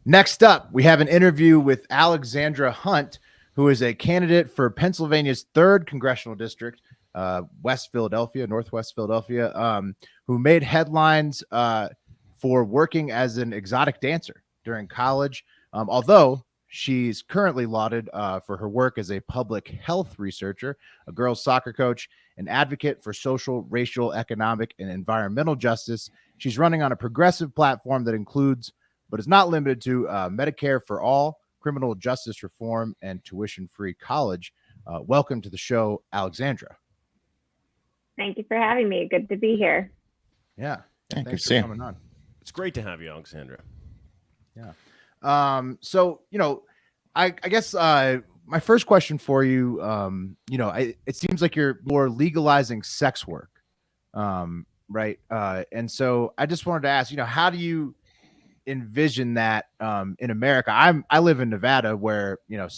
Next up, we have an interview with Alexandra Hunt, who is a candidate for Pennsylvania's 3rd congressional district, Northwest Philadelphia, who made headlines for working as an exotic dancer during college, although she's currently lauded for her work as a public health researcher, a girls' soccer coach, an advocate for social, racial, economic, and environmental justice. She's running on a progressive platform that includes, but is not limited to, Medicare for all, criminal justice reform, and tuition-free college. Welcome to the show, Alexandra. Thank you for having me. Good to be here. Yeah. Thanks for coming on. It's great to have you, Alexandra. Yeah. So, I guess my first question for you, it seems like you're more legalizing sex work, right? And so I just wanted to ask, how do you envision that in America? I live in Nevada, where a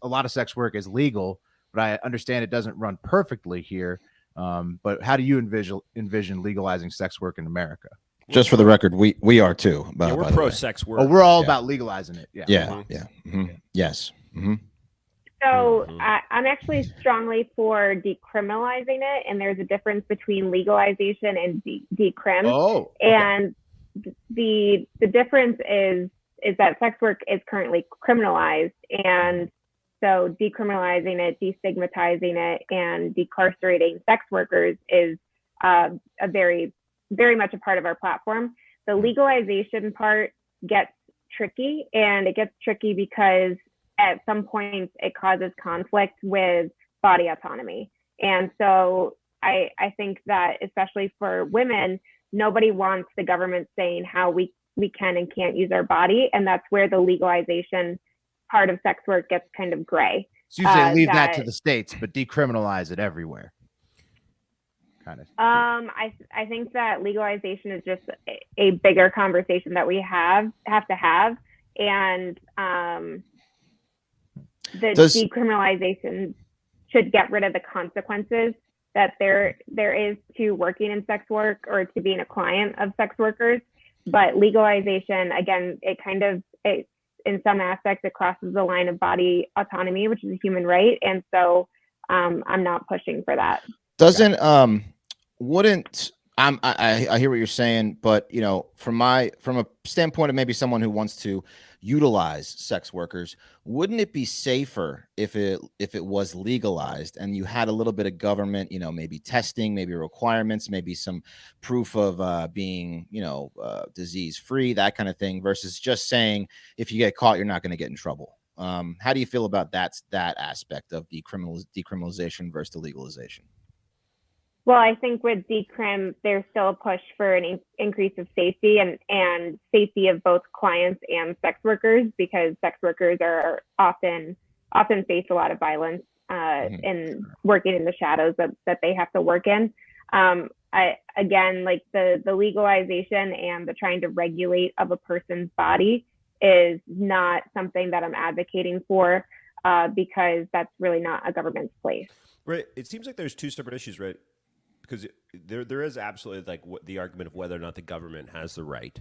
lot of sex work is legal, but I understand it doesn't run perfectly here. But how do you envision legalizing sex work in America? Just for the record, we are too. We're pro sex work. Oh, we're all about legalizing it. Yeah. Mm-hmm. Yes. Mm-hmm. So I'm actually strongly for decriminalizing it, and there's a difference between legalization and decrim. Oh, okay. And the difference is that sex work is currently criminalized, and so decriminalizing it, destigmatizing it, and decarcerating sex workers is a very, very much a part of our platform. The legalization part gets tricky, and it gets tricky because at some point it causes conflict with body autonomy. And so I think that especially for women, nobody wants the government saying how we can and can't use our body. And that's where the legalization part of sex work gets kind of gray. So you say leave that to the states, but decriminalize it everywhere. Kind of. I think that legalization is just a bigger conversation that we have to have. And decriminalization should get rid of the consequences that there is to working in sex work or to being a client of sex workers. But legalization, again, it in some aspects, it crosses the line of body autonomy, which is a human right. And so I'm not pushing for that. I hear what you're saying, but from a standpoint of maybe someone who wants to utilize sex workers, wouldn't it be safer if it was legalized and you had a little bit of government, maybe testing, maybe requirements, maybe some proof of being, disease free, that kind of thing, versus just saying if you get caught, you're not going to get in trouble? How do you feel about that aspect of decriminalization versus the legalization? Well, I think with decrim, there's still a push for an increase of safety and safety of both clients and sex workers, because sex workers are often face a lot of violence in working in the shadows that they have to work in. The legalization and the trying to regulate of a person's body is not something that I'm advocating for, because that's really not a government's place. Right. It seems like there's two separate issues, right? Because there is absolutely the argument of whether or not the government has the right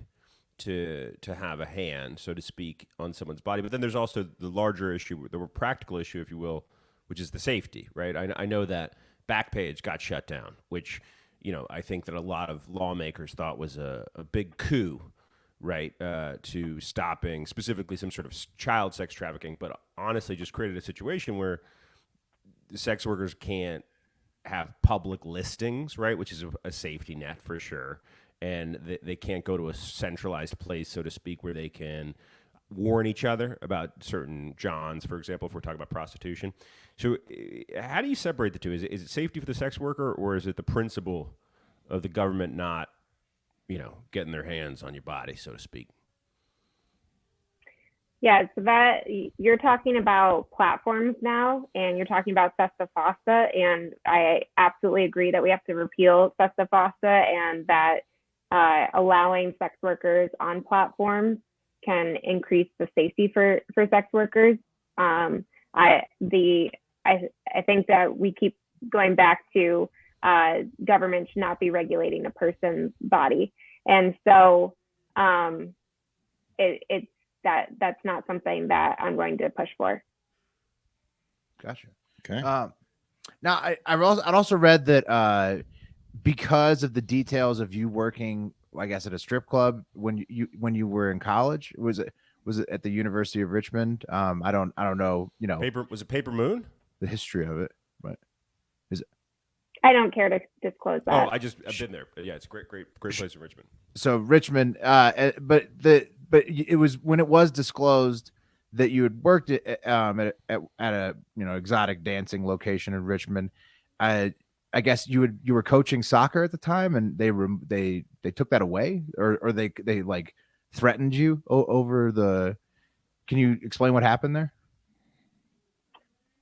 to have a hand, so to speak, on someone's body. But then there's also the larger issue, the more practical issue, if you will, which is the safety, right? I know that Backpage got shut down, which, I think that a lot of lawmakers thought was a big coup, right, to stopping specifically some sort of child sex trafficking, but honestly just created a situation where the sex workers can't have public listings, right, which is a safety net for sure, and they can't go to a centralized place, so to speak, where they can warn each other about certain Johns, for example, if we're talking about prostitution. So how do you separate the two? Is it safety for the sex worker, or is it the principle of the government not, getting their hands on your body, so to speak? Yeah, so that you're talking about platforms now, and you're talking about Sesta Fosta, and I absolutely agree that we have to repeal Sesta Fosta, and that allowing sex workers on platforms can increase the safety for sex workers. I think that we keep going back to government should not be regulating a person's body, and so that's not something that I'm going to push for. Gotcha. Okay. Now I'd also read that because of the details of you working, I guess, at a strip club when you were in college, was it at the University of Richmond? I don't know, Was it Paper Moon? the history of it, but I don't care to disclose that. Oh, I've been there. But yeah, it's a great place in Richmond. so Richmond, but it was when it was disclosed that you had worked at a exotic dancing location in Richmond. I guess you were coaching soccer at the time, and they took that away, or they like threatened you over the. Can you explain what happened there?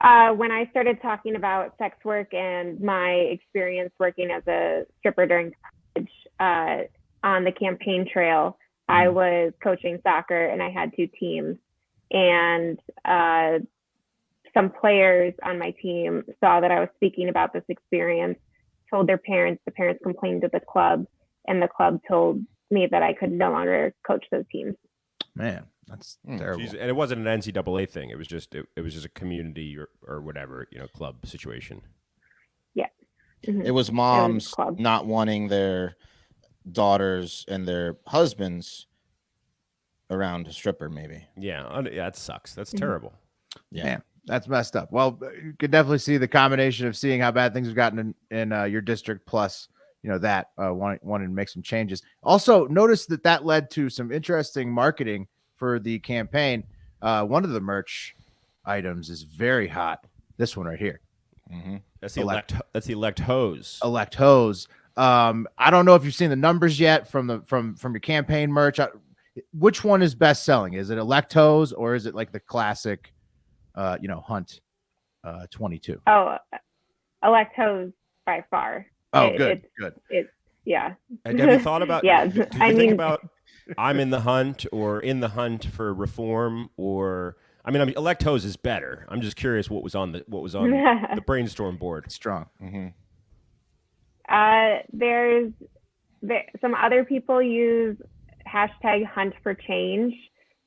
When I started talking about sex work and my experience working as a stripper during college, on the campaign trail, I was coaching soccer and I had 2 teams. And some players on my team saw that I was speaking about this experience, told their parents, the parents complained to the club, and the club told me that I could no longer coach those teams. Man, that's terrible. Jeez, and it wasn't an NCAA thing. It was just a community or whatever, club situation. Yeah. Mm-hmm. It was moms not wanting their daughters and their husbands around a stripper, maybe. Yeah, that sucks. That's terrible. Yeah. Man, that's messed up. Well, you could definitely see the combination of seeing how bad things have gotten in your district, plus wanting to make some changes. Also, notice that led to some interesting marketing for the campaign. One of the merch items is very hot. This one right here. Mm-hmm. That's the elect hose. Elect hose. I don't know if you've seen the numbers yet from your campaign merch. Which one is best selling? Is it elect hose or is it like the classic, Hunt 22? Oh, elect hose by far. Oh, good. Yeah. And have you thought about? Yeah. Did you think about? I'm in the hunt, or in the hunt for reform, or elect hose is better. I'm just curious what was on the brainstorm board. Strong. Mm-hmm. There's some other people use #hunt for change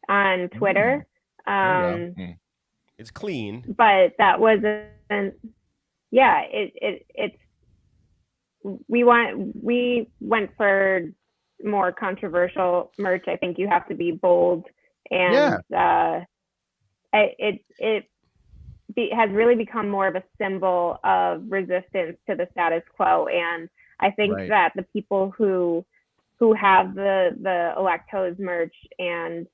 on Twitter. It's clean, but that wasn't. Yeah, it's. We went for more controversial merch. I think you have to be bold, and it has really become more of a symbol of resistance to the status quo. And I think that the people who have the elect hose merch and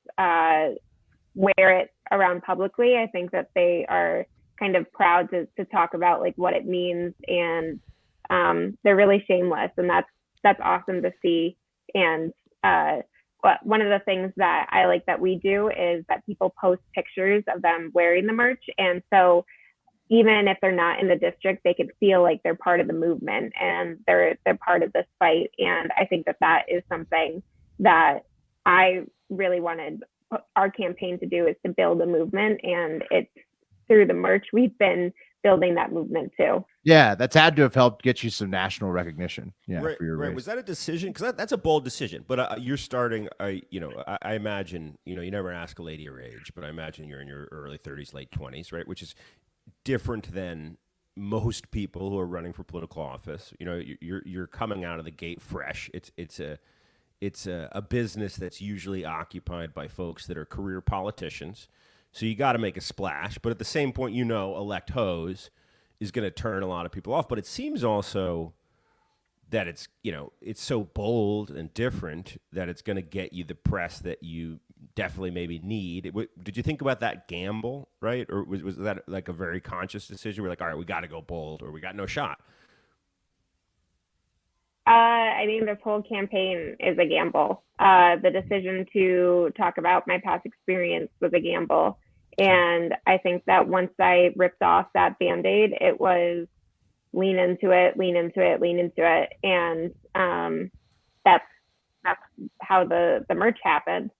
wear it around publicly, I think that they are kind of proud to talk about like what it means, and they're really shameless, and that's awesome to see. And but one of the things that I like that we do is that people post pictures of them wearing the merch, and so even if they're not in the district, they can feel like they're part of the movement and they're part of this fight. And I think that is something that I really wanted our campaign to do, is to build a movement, and it's through the merch we've been building that movement too. Yeah, that's had to have helped get you some national recognition. Yeah, right, for your race. Was that a decision? Because that's a bold decision. But you're starting. I imagine you never ask a lady her age, but I imagine you're in your early 30s, late 20s, right? Which is different than most people who are running for political office. You're coming out of the gate fresh. It's a business that's usually occupied by folks that are career politicians. So you got to make a splash, but at the same point, elect hose is going to turn a lot of people off. But it seems also that it's so bold and different that it's going to get you the press that you definitely maybe need. Did you think about that gamble, right? Or was that like a very conscious decision? We're like, all right, we got to go bold, or we got no shot. I mean, this whole campaign is a gamble. The decision to talk about my past experience was a gamble. And I think that once I ripped off that Band-Aid, it was lean into it. And that's how the merch happened.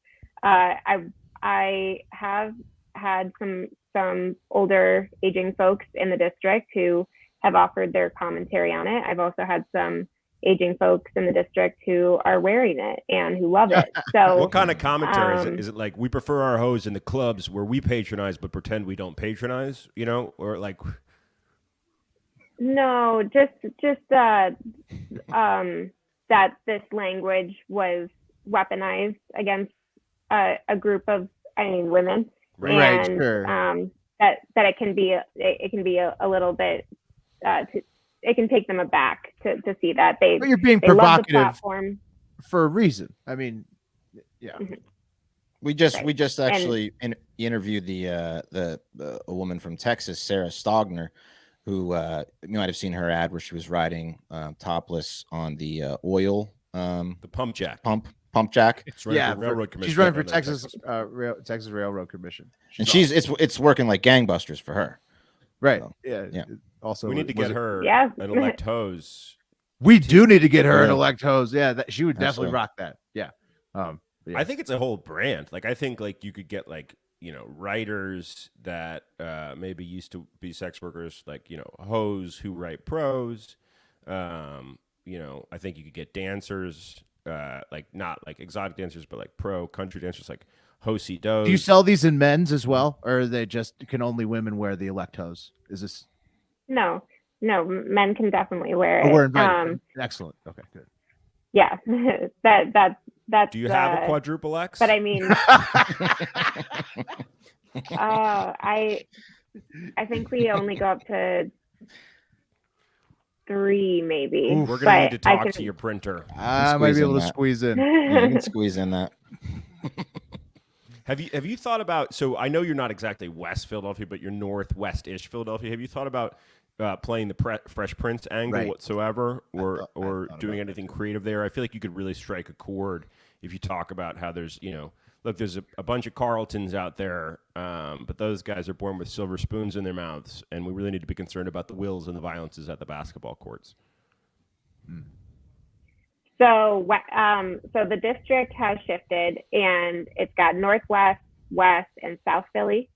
I have had some older aging folks in the district who have offered their commentary on it. I've also had some aging folks in the district who are wearing it and who love it. So what kind of commentary is it? Is it like we prefer our hose in the clubs where we patronize but pretend we don't patronize, or like? No, just that this language was weaponized against a group of women, Right, and sure. that it can be a little bit it can take them aback to see that But you're being they love the provocative platform. for a reason. I mean, yeah. Mhm. We just Right. actually interviewed a woman from Texas, Sarah Stogner, who you might have seen her ad where she was riding topless on the oil The pump jack. pump jack. It's running Yeah, for railroad commission. she's running for down there in Texas Texas Railroad Commission. And awesome. it's working like gangbusters for her. Right. So, Yeah. yeah. Also, We need to get her Yeah. an elect hose. We do need to get her an Yeah. elect hose. Yeah, she would definitely Absolutely. rock that. Yeah. Yeah. I think it's a whole brand. Like I think like you could get like writers that maybe used to be sex workers, like hoes who write prose. I think you could get dancers, like not like exotic dancers, but like pro country dancers, like Hosey Does. Do you sell these in men's as well, or are they just can only women wear the elect hose? Is this? No, men can definitely wear Oh, it. we're invited. Excellent. Okay, good. Yeah, that's. Do you have a quadruple X? But I mean, I think we only go up to 3, maybe. Ooh, We're gonna need to But I talk can- to your printer. I might be able to that. squeeze in. Yeah, you can squeeze in that. Have you thought about? So I know you're not exactly West Philadelphia, but you're northwest-ish Philadelphia. Have you thought about playing the Fresh Prince angle Right. whatsoever, or thought doing about anything creative there? I feel like you could really strike a chord if you talk about how there's look, there's a bunch of Carltons out there, but those guys are born with silver spoons in their mouths, and we really need to be concerned about the wills and the violences at the basketball courts. So the district has shifted, and it's got Northwest, West, and South Philly.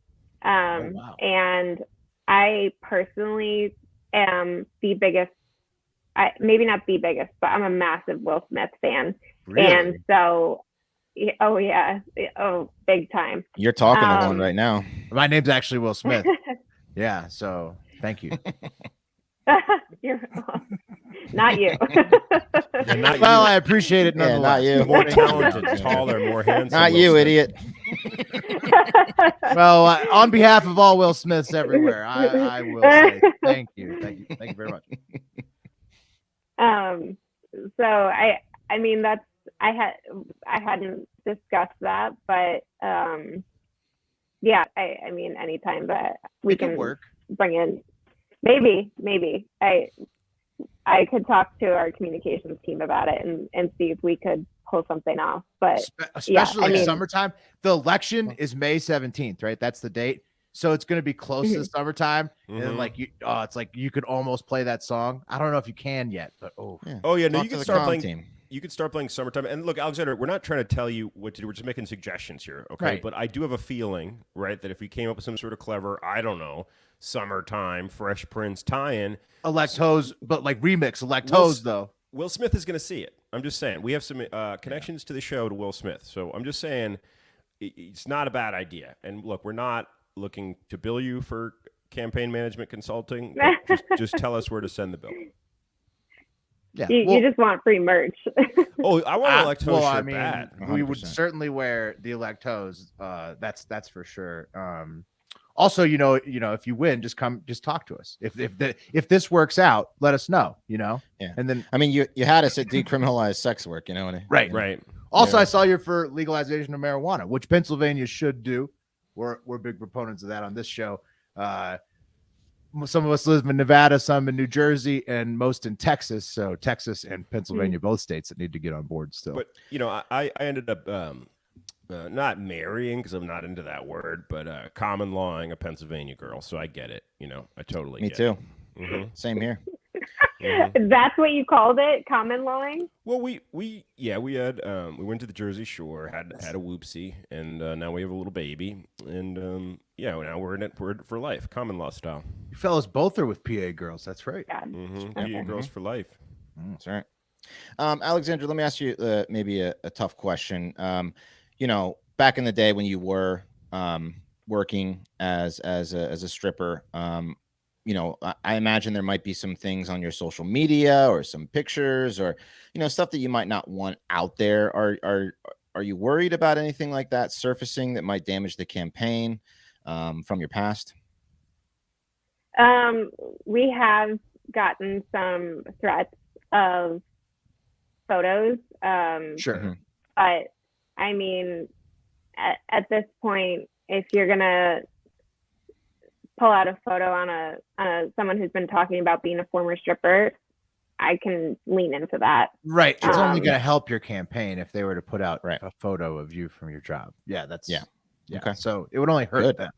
wow. And I personally am the biggest, maybe not the biggest, but I'm a massive Will Smith fan. Really? And so, oh yeah, big time. You're talking to one right now. My name's actually Will Smith. Yeah. So thank you. Not you. And not Well, you. I appreciate it. Yeah, Nonetheless. not you. More Thank you. talented, taller, more handsome. Not Will you, Smith. idiot. Well, on behalf of all Will Smiths everywhere, I will say thank you very much. So I mean that's I hadn't discussed that, but yeah, I mean anytime that we It could can work. bring in, maybe I could talk to our communications team about it and see if we could pull something off. But Especially I mean- summertime. The election is May 17th, right? That's the date. So it's going to be close to the summertime, and Mhm. like it's like you could almost play that song. I don't know if you can yet, but Oh yeah, no, Talk you to can the start comm playing. team. You could start playing summertime. And look, Alexander, we're not trying to tell you what to do. We're just making suggestions here, okay? Right. But I do have a feeling, right, that if we came up with some sort of clever, I don't know, summertime Fresh Prince tie-in, elect hose, but like remix elect Will hose though. Will Smith is going to see it. I'm just saying. We have some connections to the show to Will Smith. So I'm just saying it's not a bad idea. And look, we're not looking to bill you for campaign management consulting. Just tell us where to send the bill. Yeah. you just want free merch. Oh, I want to elect well, shirt I mean, bad. we would 100%. certainly wear the elect hose. That's for sure. Also, if you win, just talk to us. If this works out, let us know. Yeah. And then I mean, you had us at decriminalize sex work, you know what I mean? Right. Right. also, Yeah. I saw you're for legalization of marijuana, which Pennsylvania should do. We're big proponents of that on this show. Some of us live in Nevada, some in New Jersey, and most in Texas. So Texas and Pennsylvania, both states that need to get on board still. But I ended up not marrying because I'm not into that word, but common lawing a Pennsylvania girl. So I get it. I totally Me get too. it. Mhm, Same here. mhm. That's what you called it, common lawing? Well, we had we went to the Jersey Shore, had a whoopsie, and now we have a little baby, and now we're in it for life, common law style. You fellas both are with PA girls. That's right. God. PA girls for life. That's right. Alexandra, let me ask you maybe a tough question. Back in the day when you were working as a stripper, I imagine there might be some things on your social media or some pictures or stuff that you might not want out there. Are you worried about anything like that surfacing that might damage the campaign from your past? We have gotten some threats of photos. Sure. Mm-hmm. But I mean, at this point, if you're gonna pull out a photo on a someone who's been talking about being a former stripper, I can lean into that. Right. It's only going to help your campaign if they were to put out Right. a photo of you from your job. Yeah, Yeah. Okay. So it would only hurt Good. them.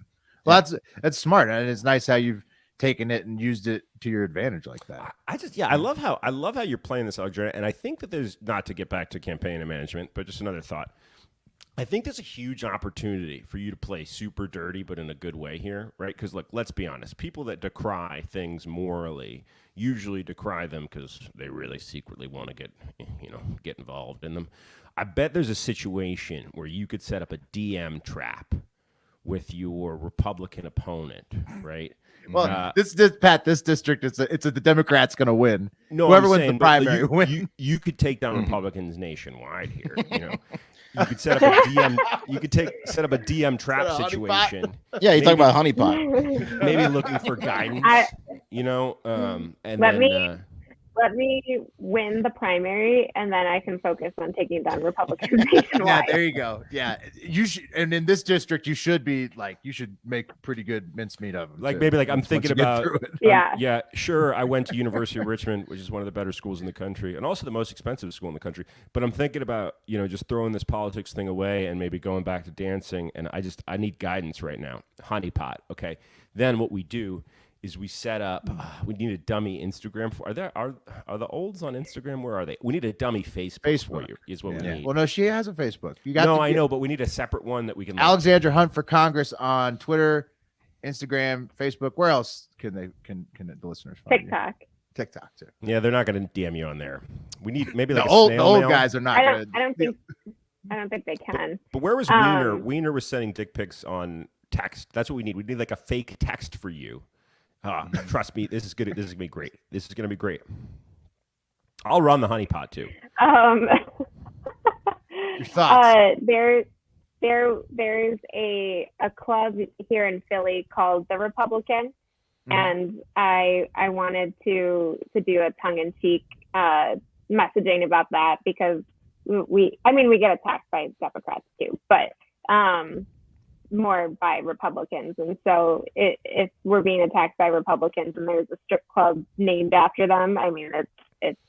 Well, that's smart, and it's nice how you've taken it and used it to your advantage like that. I love how you're playing this, Alexandra, and I think that there's, not to get back to campaign and management, but just another thought. I think there's a huge opportunity for you to play super dirty, but in a good way here, right? Because look, let's be honest. People that decry things morally usually decry them because they really secretly want to get involved in them. I bet there's a situation where you could set up a DM trap with your Republican opponent, right? Well, this district the Democrats going to win. No, Whoever wins the primary wins. You could take down Republicans nationwide here. You could set up a DM. You could set up a DM trap situation. Yeah, you're talking about a honeypot. Maybe looking for guidance. And let me win the primary, and then I can focus on taking down Republicans nationwide. Yeah, there you go. Yeah, you should. And in this district, you should make pretty good mincemeat of them. Like maybe I'm thinking about. Yeah. Sure. I went to University of Richmond, which is one of the better schools in the country, and also the most expensive school in the country. But I'm thinking about just throwing this politics thing away and maybe going back to dancing. And I need guidance right now. Honeypot. Okay. Then what we do is we set up. We need a dummy Instagram for. Are the olds on Instagram? Where are they? We need a dummy Facebook for you. Is what we need. Well, no, she has a Facebook. I know, but we need a separate one that we can. Alexandra Hunt for Congress on Twitter, Instagram, Facebook. Where else can the listeners find TikTok. you? TikTok too. Yeah, they're not going to DM you on there. We need maybe like the old guys are not. I don't think they can. But where was Wiener? Wiener was sending dick pics on text. That's what we need. We need like a fake text for you. Trust me, this is good. This is gonna be great. This is gonna be great. I'll run the honeypot too. Your thoughts? There's a club here in Philly called The Republican, and I wanted to do a tongue-in-cheek messaging about that because we get attacked by Democrats too, but more by Republicans. And so if we're being attacked by Republicans and there's a strip club named after them, I mean, it's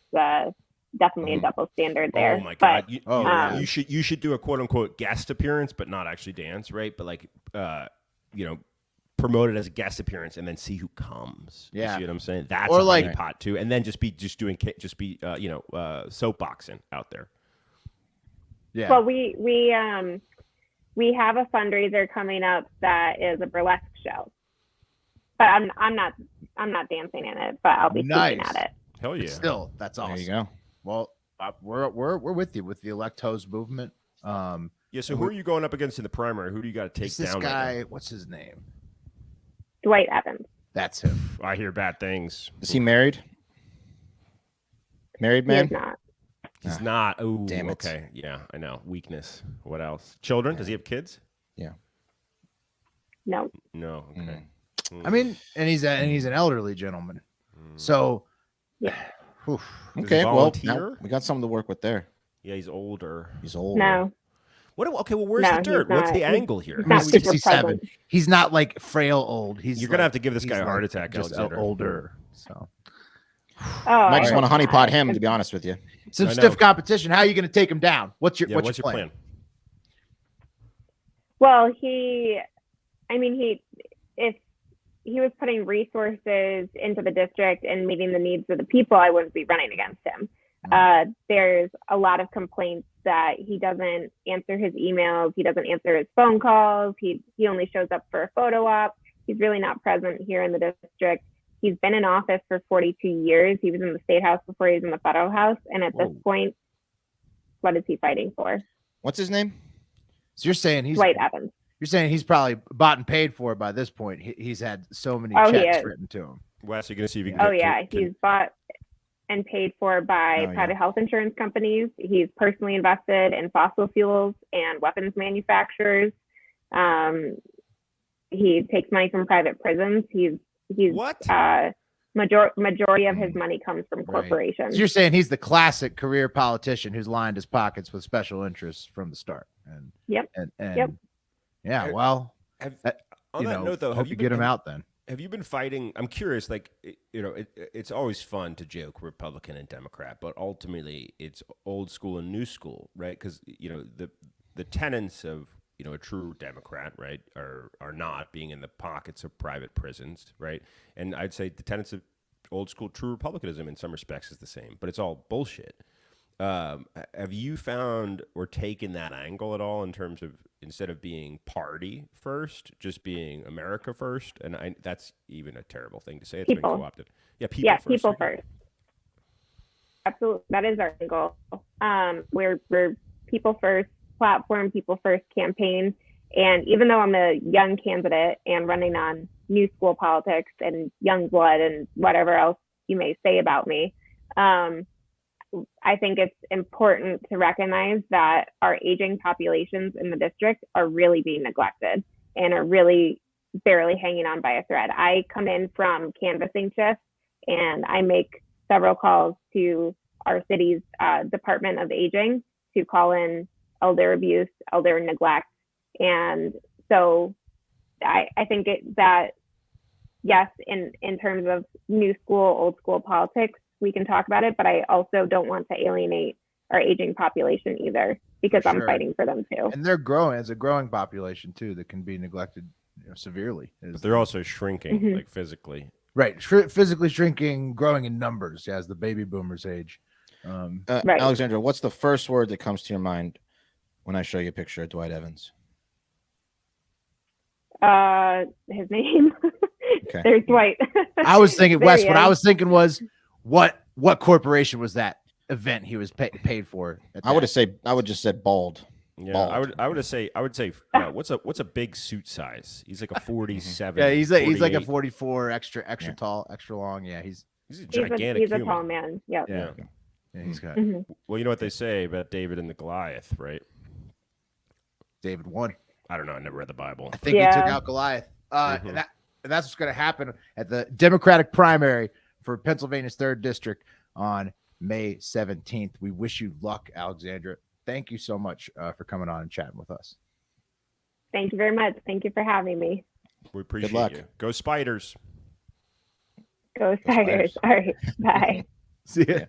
definitely a double standard there. Oh my God. But, you should do a quote unquote guest appearance, but not actually dance, right? But promote it as a guest appearance and then see who comes. Yeah. You see what I'm saying? That's or a like honeypot too. And then just be soapboxing out there. Yeah. Well, we have a fundraiser coming up that is a burlesque show, but I'm not dancing in it, but I'll be speaking at it. Hell yeah! Still, that's awesome. There you go. Well, we're with you with the Electos movement. So who are you going up against in the primary? Who do you got to take down? This guy, what's his name? Dwight Evans. That's him. I hear bad things. Is he married? Married man? He is not. He's not. Oh, damn it. Okay. Yeah, I know. Weakness. What else? Children? Does he have kids? Yeah. No. No. Okay. I mean, and he's an elderly gentleman. So, yeah. Okay. Well, now we got something to work with there. Yeah, he's older. He's older. No. Well, where's the dirt? What's the angle here? He's 67. He's not like frail old. You're gonna have to give this guy a heart attack, just Alexander. Older. So. I just want to honeypot him, to be honest with you. Some stiff competition. How are you going to take him down? What's your plan? Well, if he was putting resources into the district and meeting the needs of the people, I wouldn't be running against him. There's a lot of complaints that he doesn't answer his emails. He doesn't answer his phone calls. He only shows up for a photo op. He's really not present here in the district. he's been in office for 42 years. He was in the state house before he was in the federal house. And at this point, what is he fighting for? What's his name? So you're saying Dwight Evans. You're saying he's probably bought and paid for by this point. He's had so many checks written to him. Wes, you're going to see if you can he's bought and paid for by private health insurance companies. He's personally invested in fossil fuels and weapons manufacturers. He takes money from private prisons. He's what? Majority of his money comes from corporations. So you're saying he's the classic career politician who's lined his pockets with special interests from the start. And yep. Yeah, well, on that note, though, hope you get him out then. Have you been fighting? I'm curious, like, it's always fun to joke Republican and Democrat, but ultimately it's old school and new school, right? Because, the tenets of, a true Democrat, right, are not being in the pockets of private prisons, right? And I'd say the tenets of old school true Republicanism in some respects is the same, but it's all bullshit. Have you found or taken that angle at all in terms of instead of being party first, just being America first? And that's even a terrible thing to say. It's been co-opted. Yeah, people first. Absolutely, that is our goal. We're people first platform, people first campaign. And even though I'm a young candidate and running on new school politics and young blood and whatever else you may say about me, I think it's important to recognize that our aging populations in the district are really being neglected and are really barely hanging on by a thread. I come in from canvassing shifts and I make several calls to our city's Department of Aging to call in elder abuse, elder neglect. And so I think that, yes, in terms of new school, old school politics, we can talk about it, but I also don't want to alienate our aging population either, because I'm fighting for them too. And they're growing as a growing population too that can be neglected severely. But they're also shrinking, like physically. Right, physically shrinking, growing in numbers as the baby boomers age. Right. Alexandra, what's the first word that comes to your mind when I show you a picture of Dwight Evans? His name. Okay. There's Dwight. I was thinking, Wes. What I was thinking was, what corporation was that event he was paid for? I would just said bald. Yeah, bald. I would say what's a big suit size? He's like a 47. Yeah, he's like a 44, extra tall, extra long. Yeah, he's a gigantic he's a human. tall man. Yep. Yeah. He's got. Well, you know what they say about David and the Goliath, right? David won. I don't know. I never read the Bible. I think he took out Goliath. And that's what's going to happen at the Democratic primary for Pennsylvania's 3rd District on May 17th. We wish you luck, Alexandra. Thank you so much for coming on and chatting with us. Thank you very much. Thank you for having me. We appreciate you. Go Spiders. Go Spiders. All right. Bye. See ya.